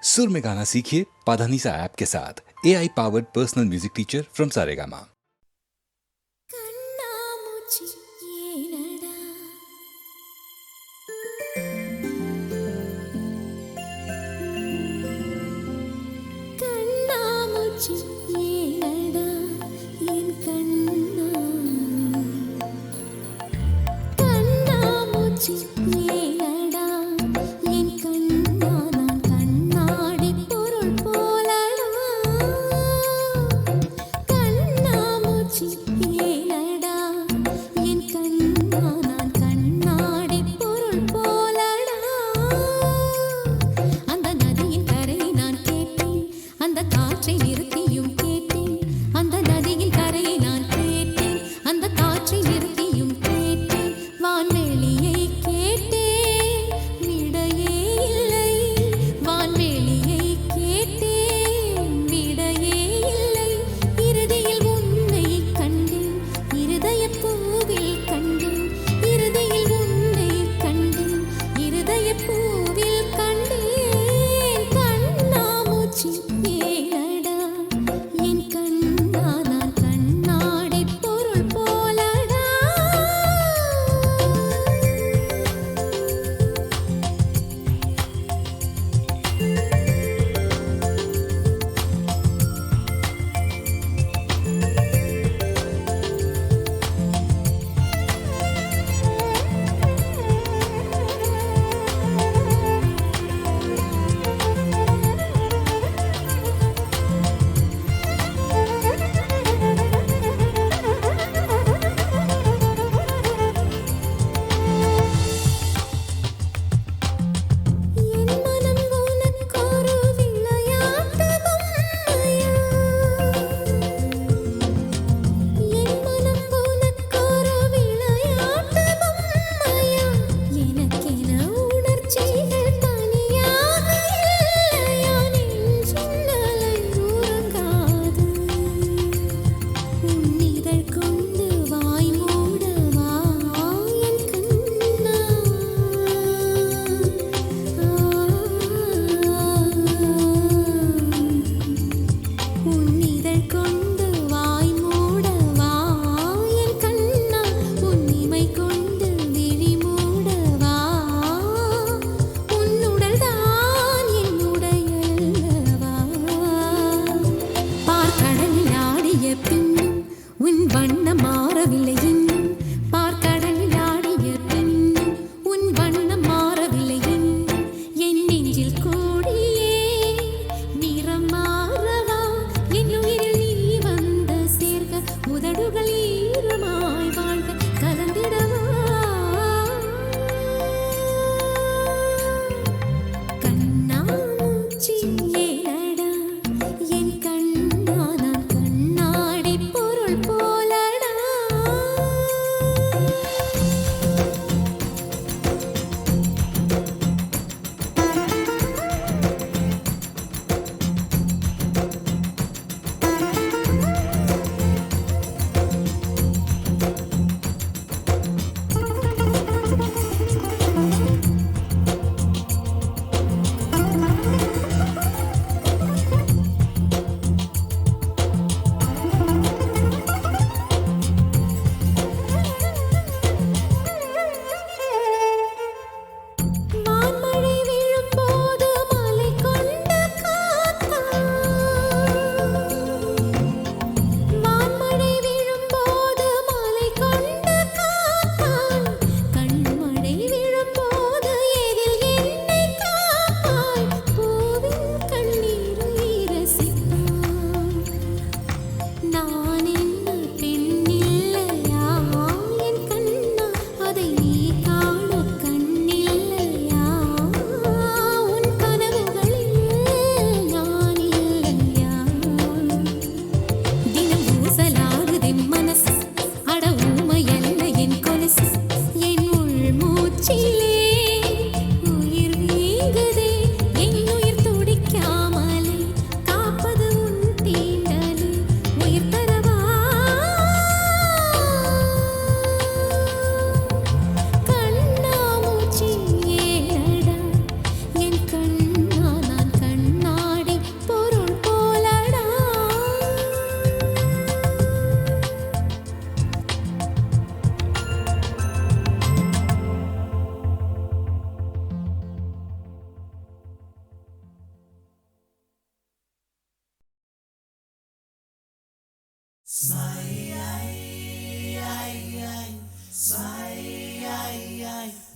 सुर में गाना सीखिए पाधानीसा ऐप के साथ। AI powered personal music teacher from Saregama.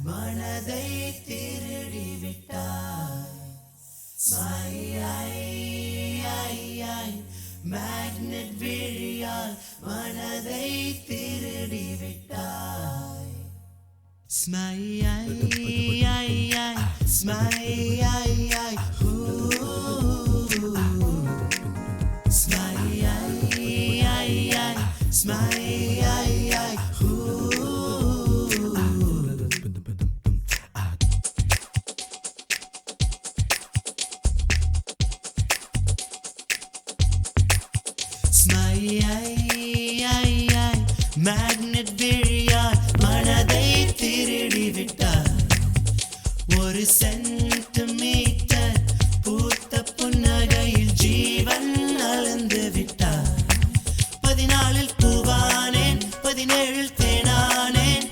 மனதை திருடி விட்டாய். மேக்னெட் விழியால் மனதை திருடி விட்டாய். ஸ்மைல் மேக்னெட் விழியால் மனதை திருடி விட்டார். ஒரு சென்டிமீட்டர் பூத்த புன்னகையில் ஜீவன் அளந்து விட்டார். 14 பூவானேன், 17 தேனானேன்.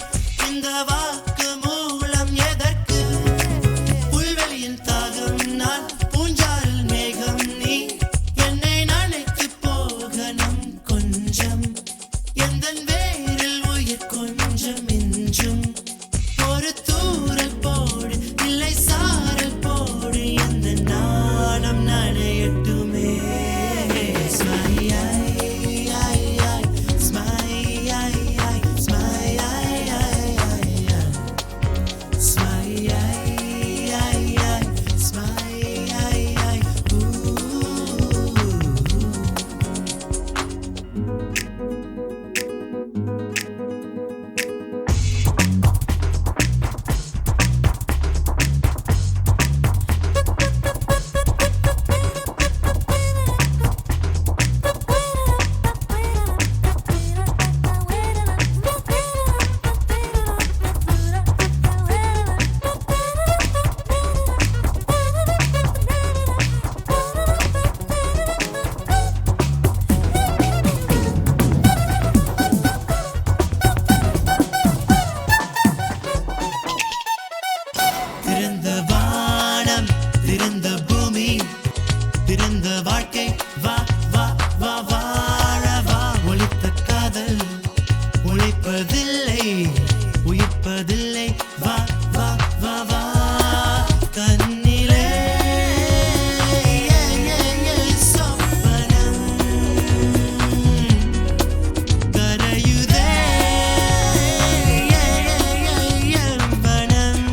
இந்த வாக்கு மூலம் எதற்கு? புல்வெளியின் தாகம் நான், பூஞ்சாரில் மேகம் நீ. என்னை நினைத்து போகணும் கொஞ்சம், எந்தன் வேரில் உயிர் கொஞ்சம் மிஞ்சும். ஒரு தூரல் போடு, இல்லை சாரல் போடு, எந்த நாணம் நனையட்டுமே. திறந்த வானம், திறந்த பூமி, திறந்த வாழ்க்கை, வா வா வா வாழ வா. ஒளித்த காதல் ஒளிப்பதில்லை, உயிர்ப்பதில்லை, வா வா வா வா. கண்ணிலே சொப்பனம் கரையுதே வனம்.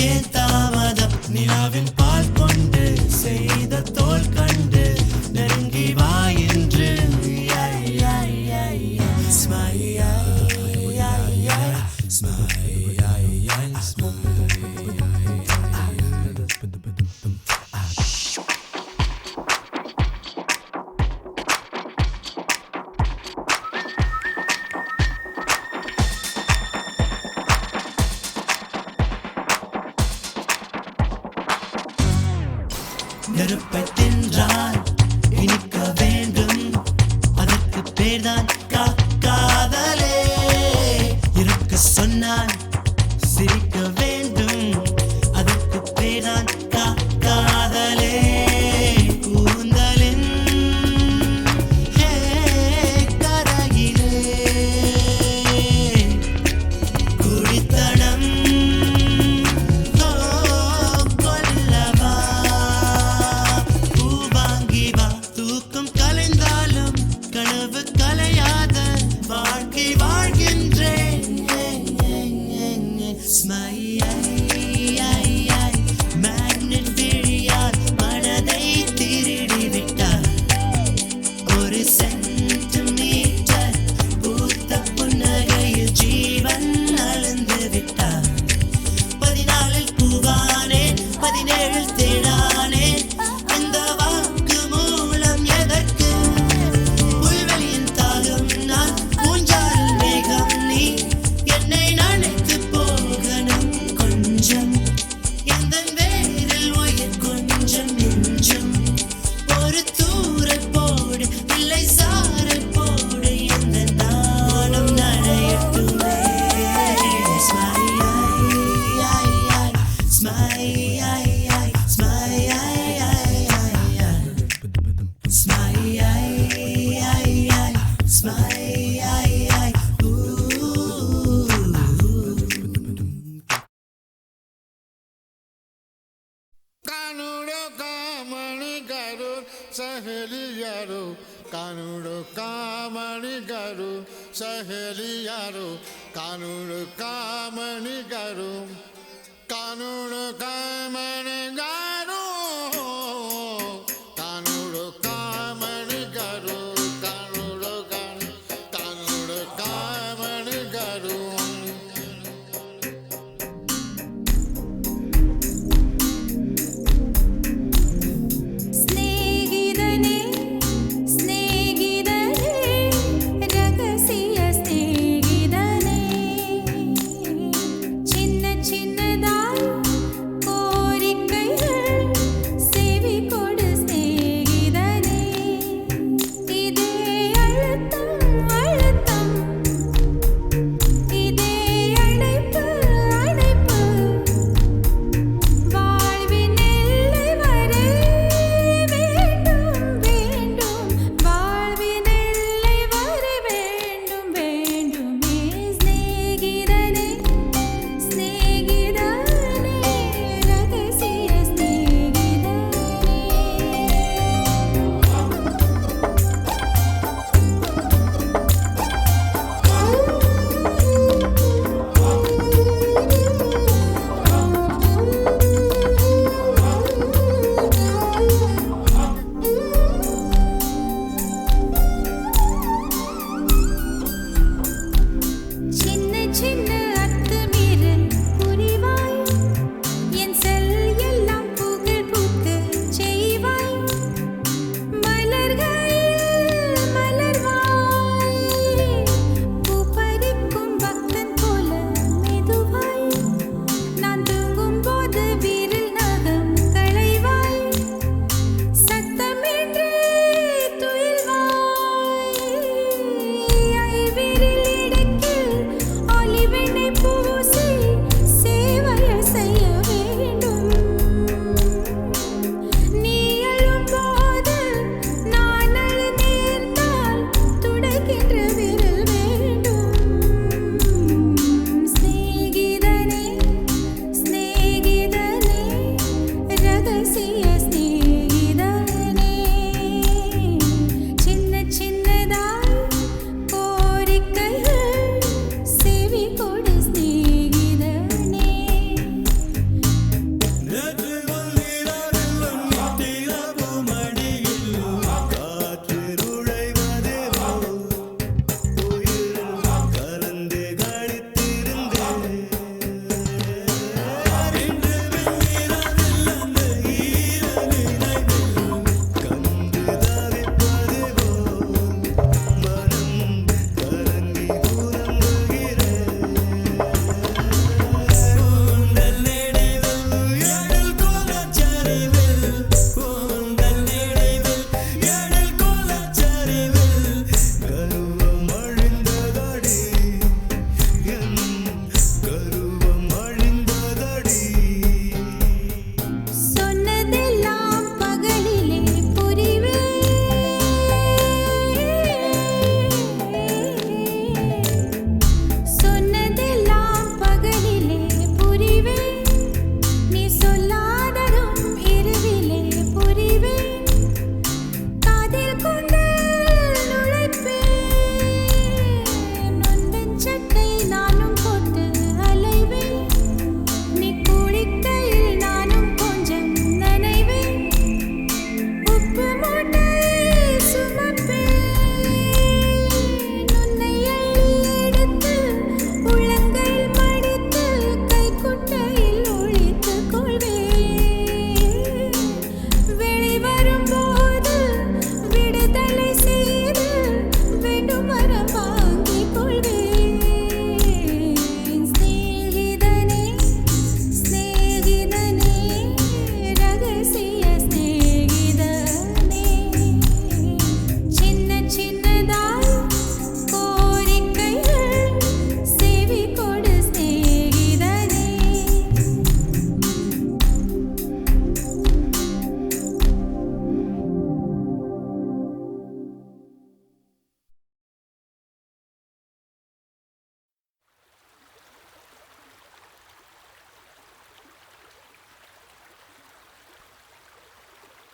ஏன் தாமதம்? நிலாவின் பால் கொண்டு செய்த தோல் கண்டு நெருங்கி வா என்று. நெருப்பை தின்றால் இனிக்க வேண்டும், அதற்கு பேர்தான் காதலே. இருக்க சொன்னால் சிரிக்க வேண்டும், அதற்கு பேர்தான் காதலே. கூந்தலின் கரையிலே குடித்தனம் கொல்லவா. பூவாங்கி வா, தூக்கம் கலைந்தாலும் கனவு கலையாத வாழ்க்கை வாழ்கின்றேன். மேக்னெட் விழியால் மனதை திருடி விட்டார். ஒரு சென்டிமீட்டர் பூத்த புன்னகையில் ஜீவன் அளந்து விட்டார். 14 பூவானேன், 17 தேனானேன். இந்த வாக்கு மூலம் எதற்கு? புல்வெளியின் தாகம் நான், பூஞ்சாரில் மேகம் நீ. என்னை நினைத்து போகணும் கொஞ்சம், எந்தன் வேரில் உயிர் கொஞ்சம் மிஞ்சும். ஒரு தூரல் போடு, இல்லை சாரல் போடு, எந்த நாணம் நனையட்டுமே. ஸ்மைல் कानूड़ो कामणी करो सहेलियारो कानूड़ो कामणी करो सहेलियारो कानूड़ो कामणी करो कानूड़ो कामणी करो कानूड़ो कामणी करो कानूड़ो कानूड़ो कामणी करो സ്നേഹിതനേ സ്നേഹിതനേ രഹസ്യ സ്നേഹിതനേ ചിന്ന ചിന്നദായി കോരിക്ക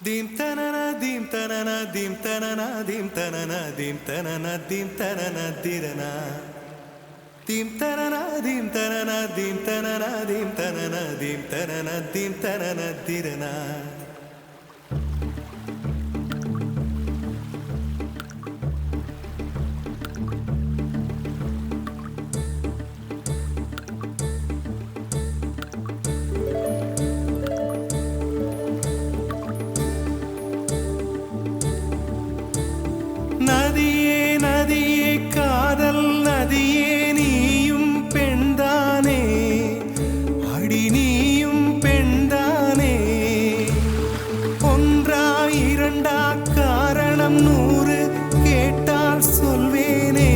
Dim tanana dim tanana dim tanana dim tanana dim tanana dim tanana dirana. Dim tanana dim tanana dim tanana dim tanana dim tanana dim tanana dirana. நதியே நதியே காதல் நதியே நீயும் பெண்தானே அடி நீயும் பெண்தானே ஒன்றா இரண்டா காரணம் 100 கேட்டால் சொல்வேனே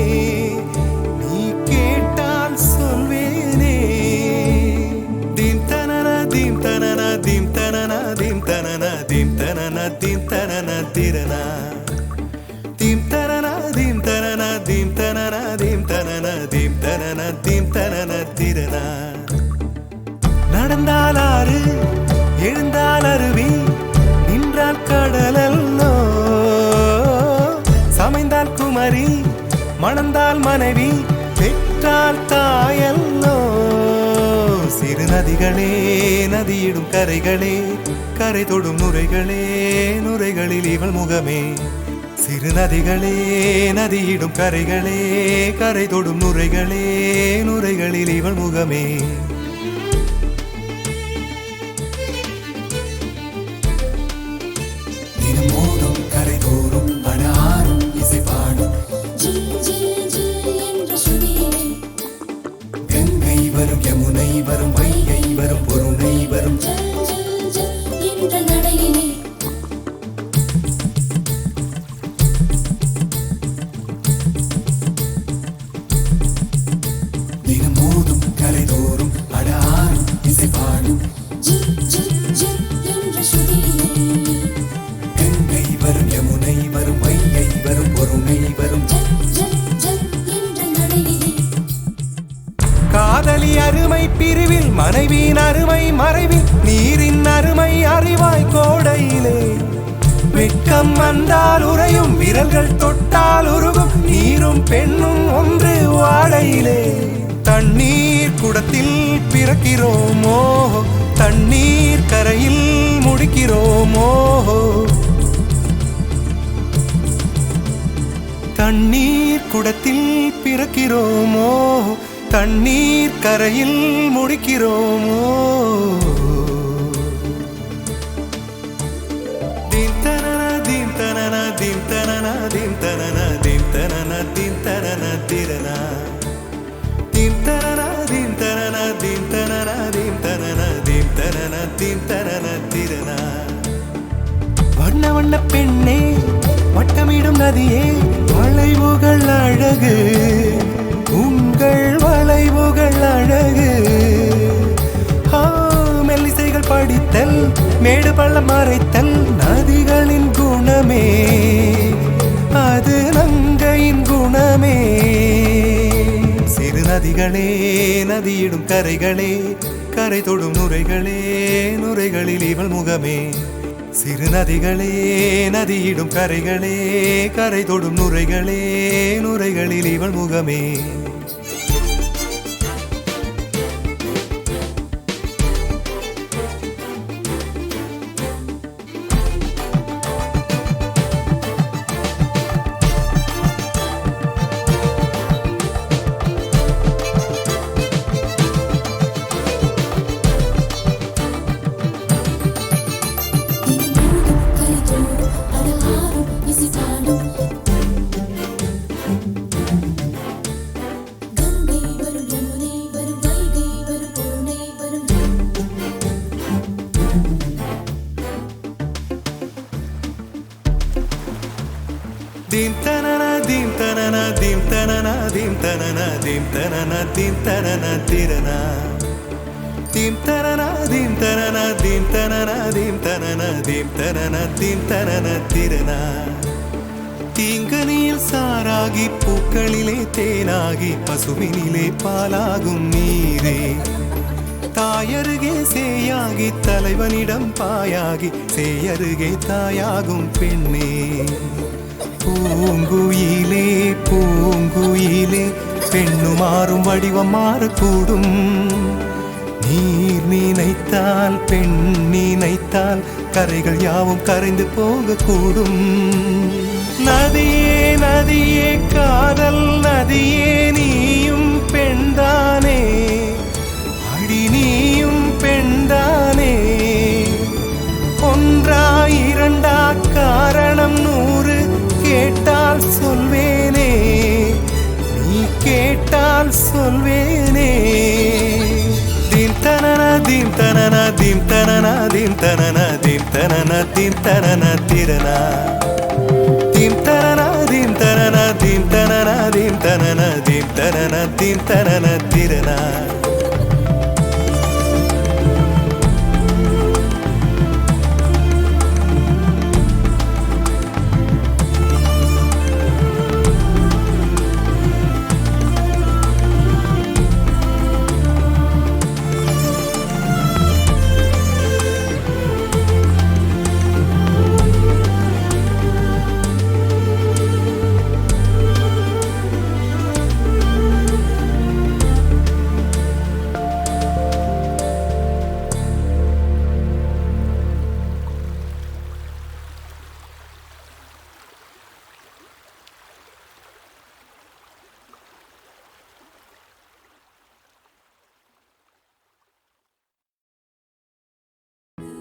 நீ கேட்டால் சொல்வேனே தீம் தனன தீம் தனன தீம் தனன தீம் தனன தீம் தனன தீம் தனன திரனா Dim tanana dim tanana dim tanana dim tanana dim tanana dim tanana tirana. நடந்தால் ஆறு எழுந்தால் அருவி நின்றால் கடலல்லோ சமைந்தால் குமரி மணந்தால் மனைவி பெற்றால் தாயல்லோ சிறு நதிகளே நதியிடும் கரைகளே கரை தொடும் நுரைகளே நுரைகளில் இவள் முகமே சிறு நதிகளே நதியிடும் கரைகளே கரை தொடும் நுரைகளே நுரைகளில் இவள் முகமே தினமோதும் கரை தோறும் அடாரும் இசை பாடும் கங்கை வரும் யமுனை வரும் வைகை வரும் பொருணை வரும் தினமோதும் கரை தோறும் அடாரும் இசை பாடும் கங்கை வரும் யமுனை வரும் வைகை வரும் பொருணை வரும் காதலி அருமை பிரிவில் மனைவியின் அருமை மறைவில் நீரின் அருமை அறிவாய் கோடையிலே வெட்கம் வந்தால் உறையும் விரல்கள் தொட்டால் உருகும் நீரும் பெண்ணும் ஒன்று வாடையிலே தண்ணீர் குடத்தில் பிறக்கிறோமோ தண்ணீர் கரையில் முடிக்கிறோமோ தண்ணீர் குடத்தில் பிறக்கிறோமோ தண்ணீர் கரையில் முடிக்கிறோமோ தீம் தனன தீம் தனன தீம் தனன தீம் தனன தீம் தனன தீம் தனன திரனா தீம் தனன தீம் தனன தீம் தனன தீம் தனன தீம் தனன தீம் தனன திரனா வண்ண வண்ண பெண்ணே வட்டமிடும் நதியே வளைவுகள் அழகு உங்கள் வளைவுகள் அழகு மெல்லிசைகள் படித்தல் மேடு பள்ளம் மறைத்தல் நதிகளின் குணமே அது நங்கையின் குணமே சிறு நதிகளே நதியிடும் கரைகளே கரை தொடும் நுரைகளே நுரைகளில் இவள் முகமே சிறு நதிகளே நதியிடும் கரைகளே கரை தொடும் நுரைகளே நுரைகளில் இவள் முகமே Dim tanana dim tanana dim tanana dim tanana dim tanana dim tanana tirana dim tanana dim tanana dim tanana dim tanana dim tanana dim tanana tirana தீங்கனியில் சாராகி பூக்களிலே தேனாகி பசுவினிலே பாலாகும் நீரே தாயருகே சேயாகி தலைவனிடம் பாயாகி சேயருகே தாயாகும் பெண்ணே. பூங்குயிலே பூங்குயிலே பெண்ணுமாறும் வடிவம் மாறக்கூடும். நீர் நினைத்தால் பெண் நினைத்தால் கரைகள் யாவும் கரைந்து போகக்கூடும். நதியே நதியே காதல் நதியே நீயும் பெண்தானே, அடி நீயும் பெண்தானே. ஒன்றா இரண்டா காரணம் 100 கேட்டால் சொல்வேனே, நீ கேட்டால் சொல்வேனே. தீம் தனன தீம் தனன தீம் தனன தீம் தனன தீம் தனன தீம் தனன திரனா. தீம் தனன தீம் தனன தீம் தனன தீம் தனன தீம் தனன தீம் தனன திரனா.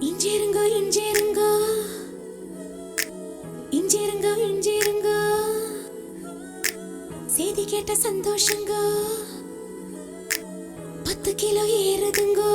இஞ்சிருங்கோ இஞ்சிருங்கோ இஞ்சிருங்கோ இஞ்சிருங்கோ செய்தி கேட்ட சந்தோஷங்கோ 10 கிலோ ஏறுதுங்கோ.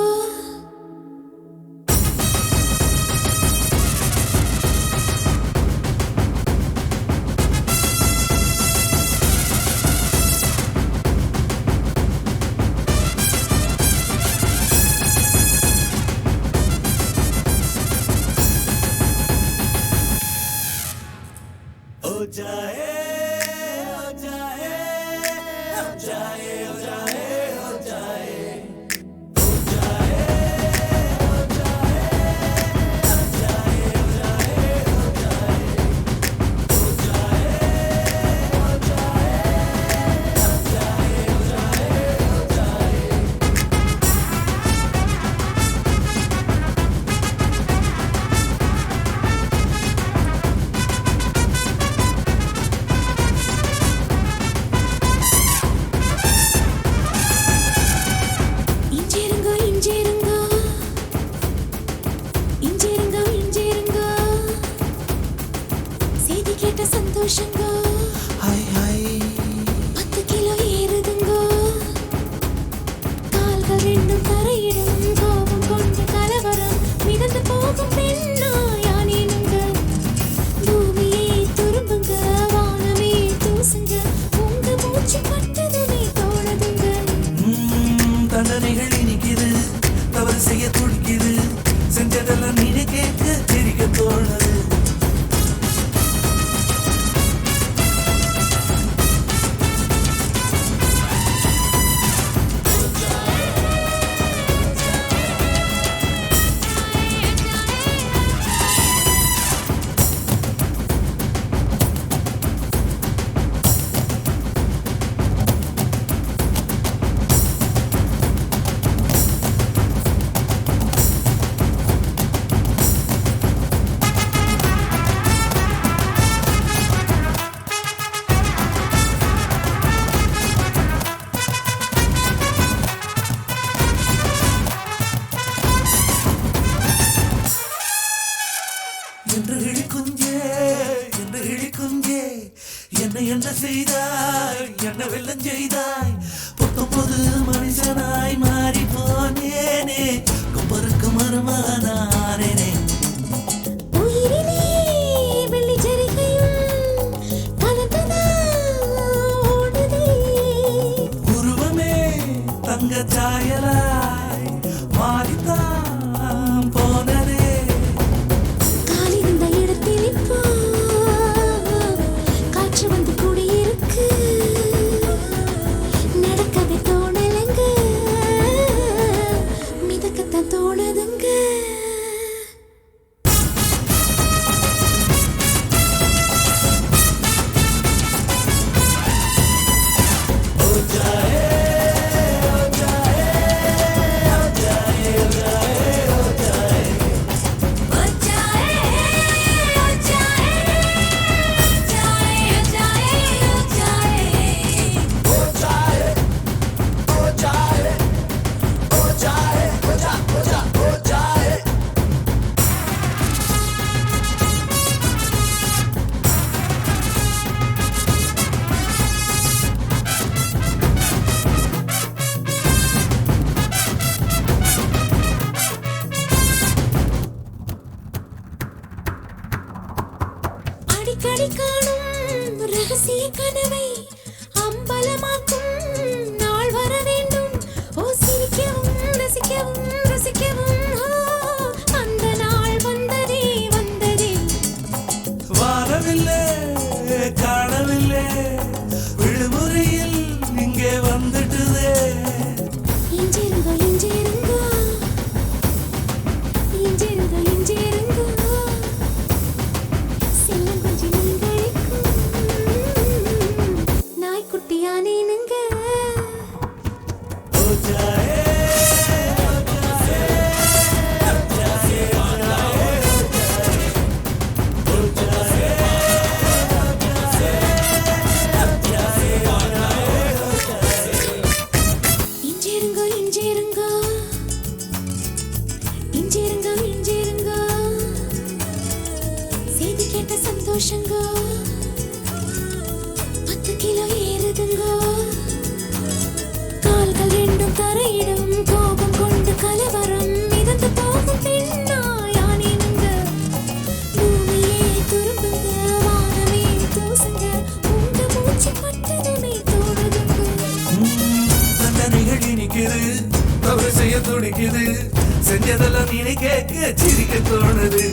சந்தோஷங்கோ 10 கிலோ ஏறுதுங்கோ. கால்கள் ரெண்டும் தரையிடும் கோபம் கொண்ட கலவரம் மிதந்து போகும் பெண்ணா யானேனுங்க. பூமியே துரும்புங்க வானமே தூசுங்க உங்க மூச்சு பட்டதுமே தோணுதுங்க. தண்டனைகள் இனிக்குது தவறு செய்ய துடிக்குது செஞ்சதெல்லாம் நீ கேட்க சிரிக்க தோணுது. என்ன செய்தாய் என்ன வெள்ளம் செய்தாய் 19 மனுஷனாய் மாறி போனேனே கொப்பருக்கு மருமானானேனே. உயிரிலே வெள்ளி ஜரிகையும் கலந்ததா ஓடுதே. உருவமே தங்க சாயலாய் மாறித்தான் போனதே. காலிருந்த இடத்தில் இப்போ காற்று வந்து கூடியிருக்கு. நடக்கவே தோணலங்க அடிக்கடி காணும் ரகசிய கனவை அம்பலமாக்கும் நாள் வர வேண்டும். ஓ சிரிக்கவும் ரசிக்கவும் ருசிக்கவும் அந்த நாள் வந்ததே வந்ததே. வாரவில்லை காணவில்லை விடுமுறையில் இங்கே வந்துட்டுதே. இஞ்சிருங்கோ இஞ்சிருங்கோ இஞ்சிருங்கோ இஞ்சிருங்கோ செல்லம் கொஞ்சம் நீங்களுக்கும் நாய்க்குட்டியானேனுங்க. இஞ்சிருங்கோ இஞ்சிருங்கோ இஞ்சிருங்கோ இஞ்சிருங்கோ செய்தி கேட்ட சந்தோஷங்கோ 10 கிலோ ஏறுதுங்கோ. கால்கள் ரெண்டும் தரையிடும் கோபம் கொண்டு கலவரம் மிதந்து போகும் பெண்ணாயானேனுங்க. பூமியே துரும்புங்க வானமே தூசுங்க உங்க மூச்சு பட்டதுமே தோணுதுங்க. தண்டனைகள் இனிக்குது தவறு செய்ய துடிக்குது செஞ்சதெல்லாம் நீ கேட்க சிரிக்க தோணுது.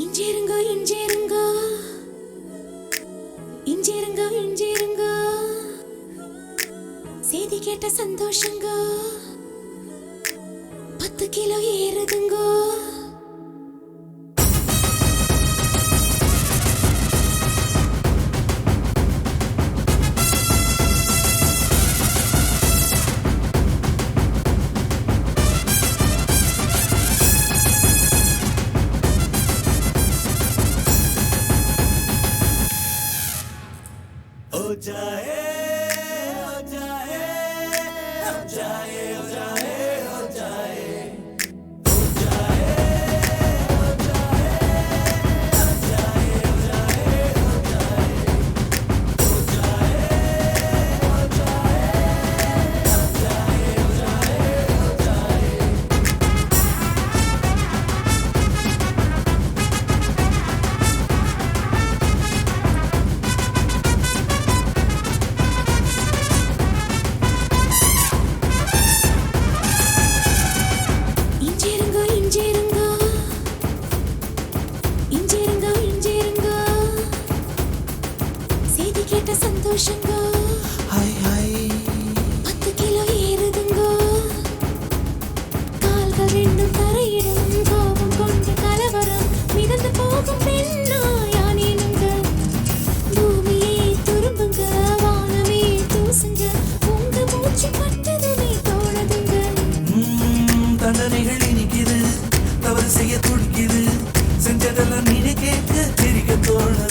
இஞ்சிருங்கோ இஞ்சிருங்கோ இஞ்சிருங்கோ இஞ்சிருங்கோ செய்தி கேட்ட சந்தோஷங்கோ 10 கிலோ ஏறுதுங்கோ. இஞ்சிருங்கோ இஞ்சிருங்கோ இஞ்சிருங்கோ இஞ்சிருங்கோ செய்தி கேட்ட சந்தோஷங்கோ ஹாய் ஹாய் 10 கிலோ ஏறுதுங்கோ. கால்கள் ரெண்டும் தரையிடும் கோபம் கொண்டு கலவரம் மிதந்து போகும் பெண்ணாயானேனுங்க. பூமியே துரும்புங்க வானமே தூசுங்க உங்க மூச்சு பட்டதுமே தோணுதுங்க. தண்டனைகள் இனிக்குது தவறு செய்ய துடிக்குது செஞ்சதெல்லாம் நீ கேட்க சிரிக்க தோணுது.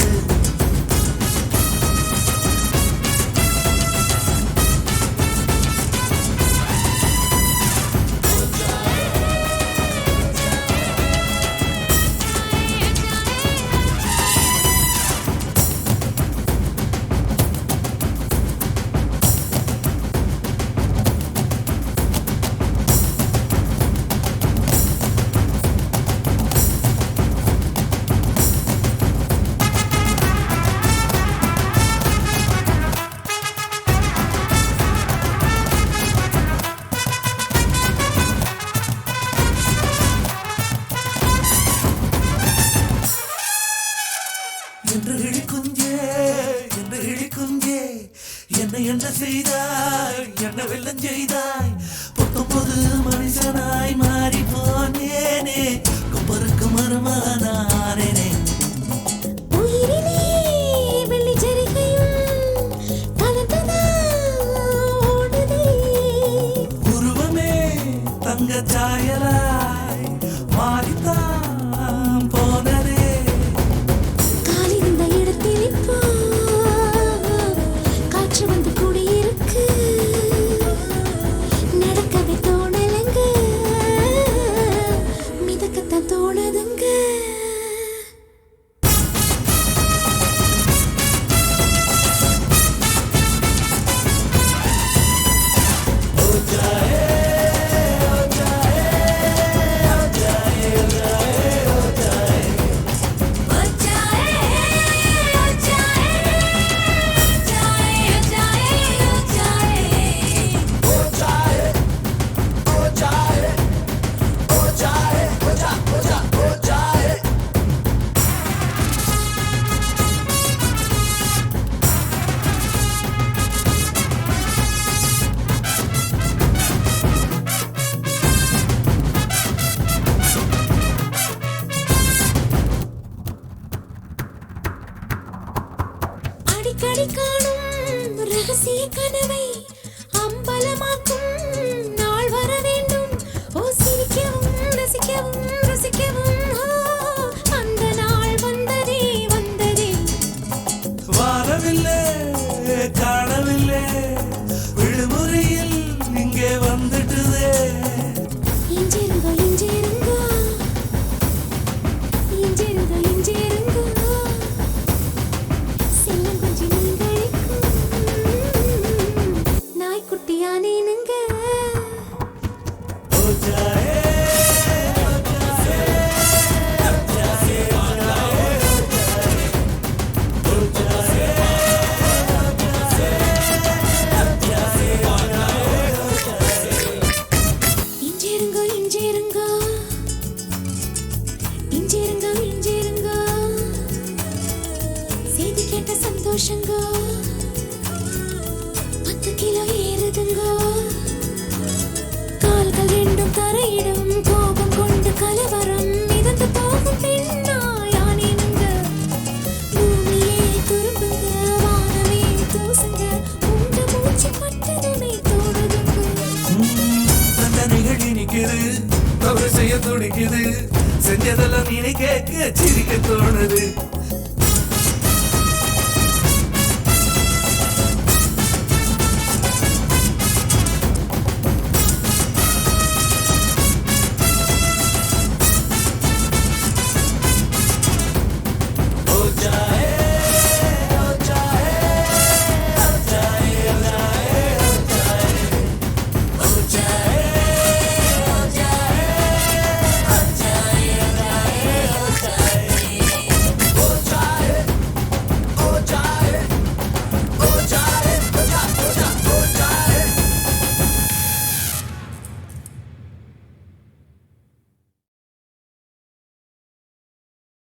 என்ன செய்தாய் என்ன வெள்ளம் செய்தாய் 19 மனுஷனாய் மாறி போனேனே கொப்பருக்கு மருமானானே உயிரிலே அடிக்கடி காணும் ரகசிய கனவை அம்பலமாக்கும் நாள் வர வேண்டும். ஓ சிரிக்கவும் ரசிக்கவும் ருசிக்கவும் ஓ, அந்த நாள் வந்ததே வந்ததே. வாரவில்லை காணவில்லை விடுமுறையில் இங்கே வந்துட்டுதே. இஞ்சிருங்கோ இஞ்சிருங்கோ இஞ்சிருங்கோ இஞ்சிருங்கோ செல்லம் கொஞ்சம் நீங்களுக்கும் நாய்க்குட்டியானேனுங்க. ஓ ஜாயே இஞ்சிருங்கோ இஞ்சிருங்கோ இஞ்சிருங்கோ இஞ்சிருங்கோ செய்தி கேட்ட சந்தோஷங்கோ